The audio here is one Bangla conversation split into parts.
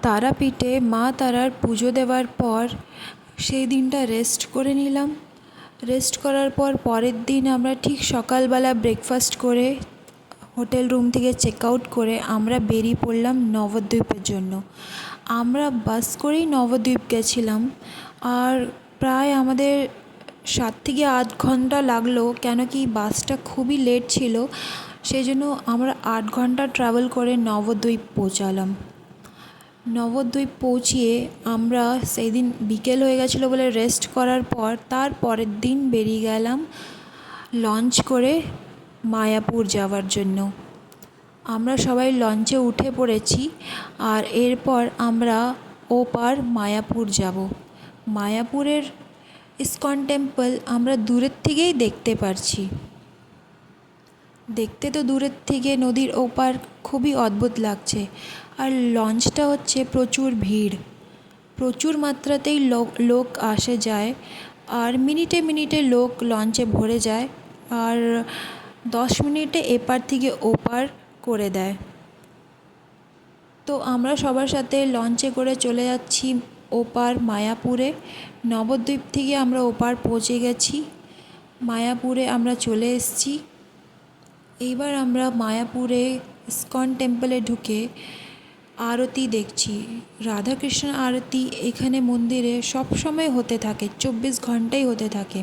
তারাপীঠে মা তারার পুজো দেওয়ার পর সেই দিনটা রেস্ট করে নিলাম। রেস্ট করার পর পরের দিন আমরা ঠিক সকালবেলা ব্রেকফাস্ট করে হোটেল রুম থেকে চেক আউট করে আমরা বেরিয়ে পড়লাম নবদ্বীপের জন্য। আমরা বাস করেই নবদ্বীপ গেছিলাম, আর প্রায় আমাদের 7 থেকে 8 ঘন্টা লাগলো, কেন কি বাসটা খুবই লেট ছিল। সেই জন্য আমরা 8 ঘন্টা ট্রাভেল করে নবদ্বীপ পৌঁছালাম। নবদ্বীপ পৌঁছিয়ে আমরা সেই দিন বিকেল হয়ে গেছিলো বলে রেস্ট করার পর তার পরের দিন বেরিয়ে গেলাম লঞ্চ করে মায়াপুর যাওয়ার জন্য। আমরা সবাই লঞ্চে উঠে পড়েছি, আর এরপর আমরা ওপার মায়াপুর যাব। মায়াপুরের ইস্কন টেম্পল আমরা দূরের থেকেই দেখতে পারছি। দেখতে তো দূরের থেকে নদীর ওপার খুবই অদ্ভুত লাগছে। আর লঞ্চটা হচ্ছে প্রচুর ভিড়, প্রচুর মাত্রাতেই লোক আসে যায়, আর মিনিটে মিনিটে লোক লঞ্চে ভরে যায়, আর 10 মিনিটে এপার থেকে ওপার করে দেয়। তো আমরা সবার সাথে লঞ্চে করে চলে যাচ্ছি ওপার মায়াপুরে। নবদ্বীপ থেকে আমরা ওপার পৌঁছে গেছি, মায়াপুরে আমরা চলে এসেছি। এইবার আমরা মায়াপুরে ইস্কন টেম্পলে ঢুকে আরতি দেখছি। রাধাকৃষ্ণ আরতি এখানে মন্দিরে সব সময় হতে থাকে, 24 ঘন্টাই হতে থাকে।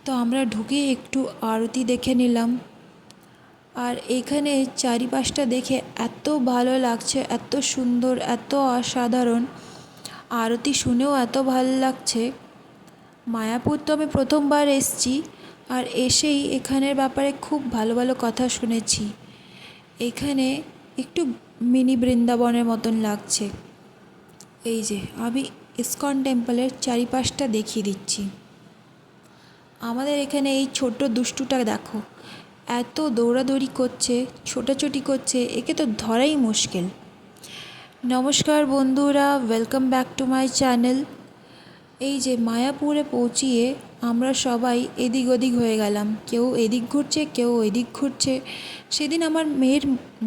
তো আমরা ঢুকে একটু আরতি দেখে নিলাম। আর এখানে চারিপাশটা দেখে এত ভালো লাগছে, এত সুন্দর, এত অসাধারণ। আরতি শুনেও এত ভালো লাগছে। মায়াপুর তো আমি প্রথমবার এসেছি, আর এসেই এখানের ব্যাপারে খুব ভালো ভালো কথা শুনেছি। এখানে একটু মিনি বৃন্দাবনের মতন লাগছে। এই যে আমি ইস্কন টেম্পলের চারিপাশটা দেখিয়ে দিচ্ছি। আমাদের এখানে এই ছোট্ট দুষ্টুটা দেখো, এত দৌড়াদৌড়ি করছে, ছোটাছুটি করছে, একে তো ধরাই মুশকিল। নমস্কার বন্ধুরা, welcome back to my channel. এই যে মায়াপুরে পৌঁছিয়ে আমরা সবাই এদিক ওদিক হয়ে গেলাম, কেউ এদিক ঘুরছে, কেউ ওইদিক ঘুরছে। সেদিন আমার মেয়ের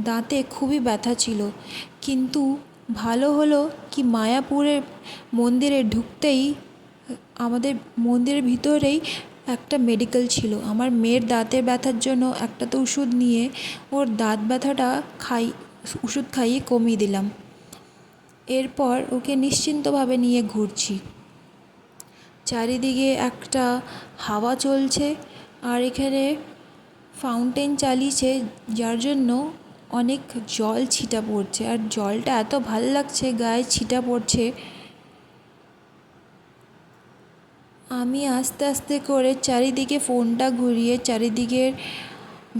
দাঁতে খুবই ব্যথা ছিল, কিন্তু ভালো হলো কি মায়াপুরের মন্দিরে ঢুকতেই আমাদের মন্দিরের ভিতরেই একটা মেডিকেল ছিল। আমার মেয়ের দাঁতের ব্যথার জন্য একটা তো ওষুধ নিয়ে ওর দাঁত ব্যথাটা ওষুধ খাইয়ে কমিয়ে দিলাম। এরপর ওকে নিশ্চিন্তভাবে নিয়ে ঘুরছি। চারিদিকে একটা হাওয়া চলছে, আর এখানে ফাউন্টেন চালিয়েছে, যার জন্য অনেক জল ছিটা পড়ছে, আর জলটা এত ভালো লাগছে, গায়ে ছিটা পড়ছে। আমি আস্তে আস্তে করে চারিদিকে ফোনটা ঘুরিয়ে চারিদিকের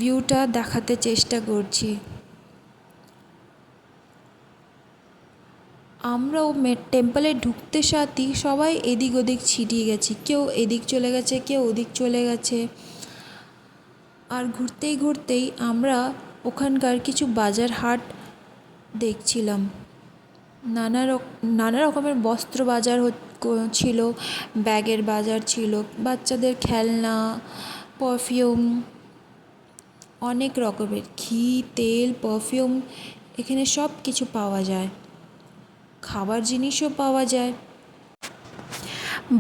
ভিউটা দেখাতে চেষ্টা করছি। আমরাও টেম্পলে ঢুকতে সাথেই সবাই এদিক ওদিক ছিটিয়ে গেছি, কেউ এদিক চলে গেছে, কেউ ওদিক চলে গেছে। আর ঘুরতেই ঘুরতেই আমরা ওখানকার কিছু বাজার হাট দেখছিলাম। নানা রকমের বস্ত্র বাজার ছিল, ব্যাগের বাজার ছিল, বাচ্চাদের খেলনা, পারফিউম, অনেক রকমের ঘি, তেল, পারফিউম, এখানে সব কিছু পাওয়া যায়। খাবার জিনিসও পাওয়া যায়।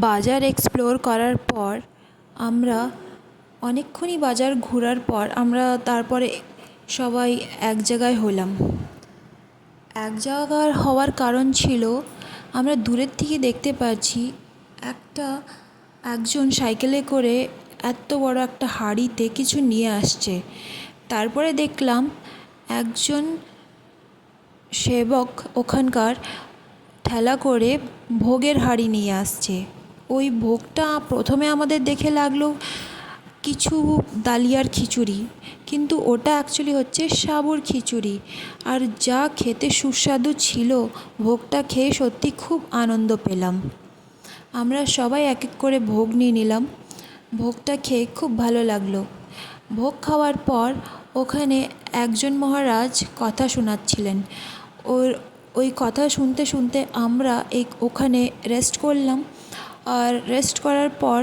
বাজার এক্সপ্লোর করার পর আমরা অনেকক্ষণই বাজার ঘোরার পর আমরা তারপরে সবাই এক জায়গায় হলাম। এক জায়গার হওয়ার কারণ ছিল আমরা দূরের থেকে দেখতে পাচ্ছি একজন সাইকেলে করে এত বড় একটা হাঁড়িতে কিছু নিয়ে আসছে। তারপরে দেখলাম একজন সেবক ওখানকার ঠেলা করে ভোগের হাঁড়ি নিয়ে আসছে। ওই ভোগটা প্রথমে আমাদের দেখে লাগলো কিছু ডালিয়ার খিচুড়ি, কিন্তু ওটা অ্যাকচুয়ালি হচ্ছে সাবুর খিচুড়ি। আর যা খেতে সুস্বাদু ছিল, ভোগটা খেয়ে সত্যি খুব আনন্দ পেলাম। আমরা সবাই এক এক করে ভোগ নিয়ে নিলাম। ভোগটা খেয়ে খুব ভালো লাগলো। ভোগ খাওয়ার পর ওখানে একজন মহারাজ কথা শোনাচ্ছিলেন। ওই কথা শুনতে শুনতে আমরা ওখানে রেস্ট করলাম। আর রেস্ট করার পর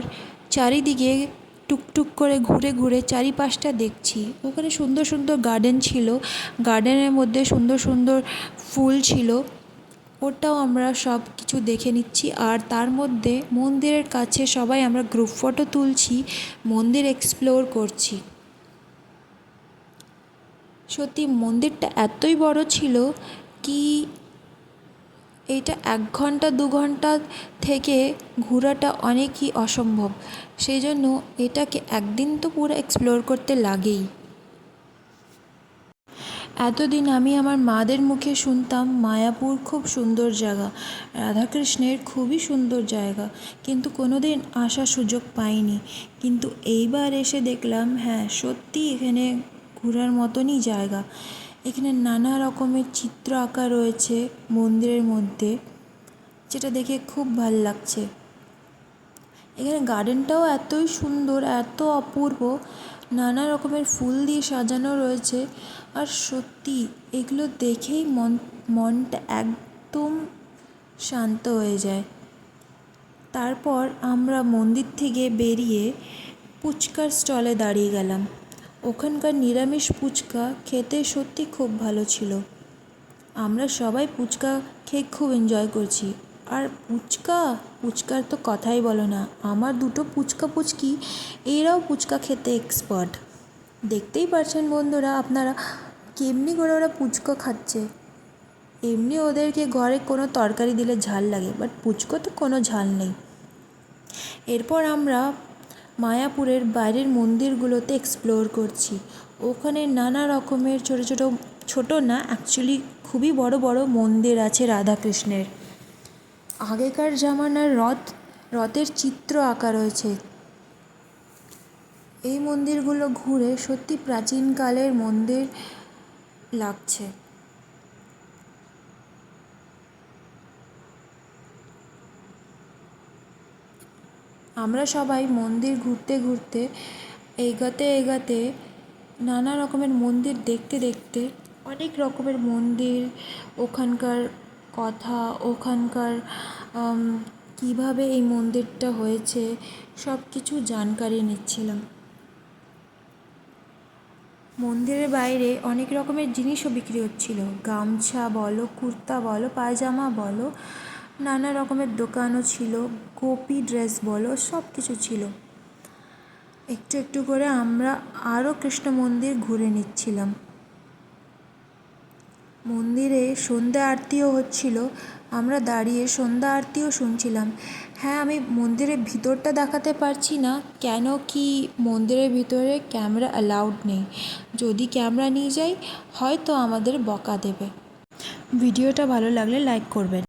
চারিদিকে টুকটুক করে ঘুরে ঘুরে চারিপাশটা দেখছি। ওখানে সুন্দর সুন্দর গার্ডেন ছিল, গার্ডেনের মধ্যে সুন্দর সুন্দর ফুল ছিল। ওটাও আমরা সব কিছু দেখে নিচ্ছি। আর তার মধ্যে মন্দিরের কাছে সবাই আমরা গ্রুপ ফটো তুলছি, মন্দির এক্সপ্লোর করছি। সত্যি মন্দিরটা এতই বড় ছিল কি এইটা 1 ঘন্টা 2 ঘন্টা থেকে ঘোরাটা অনেকই অসম্ভব। সেই জন্য এটাকে একদিন তো পুরো এক্সপ্লোর করতে লাগেই। এতদিন আমি আমার মাদের মুখে শুনতাম মায়াপুর খুব সুন্দর জায়গা, রাধাকৃষ্ণের খুবই সুন্দর জায়গা, কিন্তু কোনো দিন আসার সুযোগ পাইনি। কিন্তু এইবার এসে দেখলাম হ্যাঁ সত্যি এখানে ঘোরার মতনই জায়গা। এখানে নানা রকমের চিত্র আঁকা রয়েছে মন্দিরের মধ্যে, যেটা দেখে খুব ভাল লাগছে। এখানে গার্ডেনটাও এতই সুন্দর, এত অপূর্ব, নানা রকমের ফুল দিয়ে সাজানো রয়েছে। আর সত্যি এগুলো দেখেই মনটা একদম শান্ত হয়ে যায়। তারপর আমরা মন্দির থেকে বেরিয়ে ফুচকার স্টলে দাঁড়িয়ে গেলাম। ওখানকার নিরামিষ ফুচকা খেতে সত্যি খুব ভালো ছিল। আমরা সবাই ফুচকা খেয়ে খুব এনজয় করছি। আর ফুচকার তো কথাই বলো না, আমার 2টো পুচকি এরাও ফুচকা খেতে এক্সপার্ট। দেখতেই পারছেন বন্ধুরা আপনারা কেমনি করে ওরা ফুচকা খাচ্ছে। এমনি ওদেরকে ঘরে কোনো তরকারি দিলে ঝাল লাগে, বাট ফুচকাতে কোনো ঝাল নেই। এরপর আমরা মায়াপুরের বাইরের মন্দিরগুলোতে এক্সপ্লোর করছি। ওখানে নানা রকমের ছোটো না অ্যাকচুয়ালি খুবই বড় বড় মন্দির আছে রাধাকৃষ্ণের। আগেকার জামানার রথের চিত্র আঁকা রয়েছে। এই মন্দিরগুলো ঘুরে সত্যি প্রাচীনকালের মন্দির লাগছে। আমরা সবাই মন্দির ঘুরতে ঘুরতে এগাতে নানা রকমের মন্দির দেখতে দেখতে অনেক রকমের মন্দির, ওখানকার কথা, ওখানকার কীভাবে এই মন্দিরটা হয়েছে সব কিছু জানকারি নিচ্ছিলাম। মন্দিরের বাইরে অনেক রকমের জিনিসও বিক্রি হচ্ছিল, গামছা বলো, কুর্তা বলো, পায়জামা বলো, নানা রকমের দোকানও ছিল, গোপী ড্রেস বলো, সব কিছু ছিল। একটু একটু করে আমরা আরও কৃষ্ণ মন্দির ঘুরে নিচ্ছিলাম। মন্দিরে সন্ধ্যা আরতিও হচ্ছিল, আমরা দাঁড়িয়ে সন্ধ্যা আরতিও শুনছিলাম। হ্যাঁ, আমি মন্দিরের ভিতরটা দেখাতে পারছি না, কেন কি মন্দিরের ভিতরে ক্যামেরা অ্যালাউড নেই। যদি ক্যামেরা নিয়ে যাই হয়তো আমাদের বকা দেবে। ভিডিওটা ভালো লাগলে লাইক করবেন।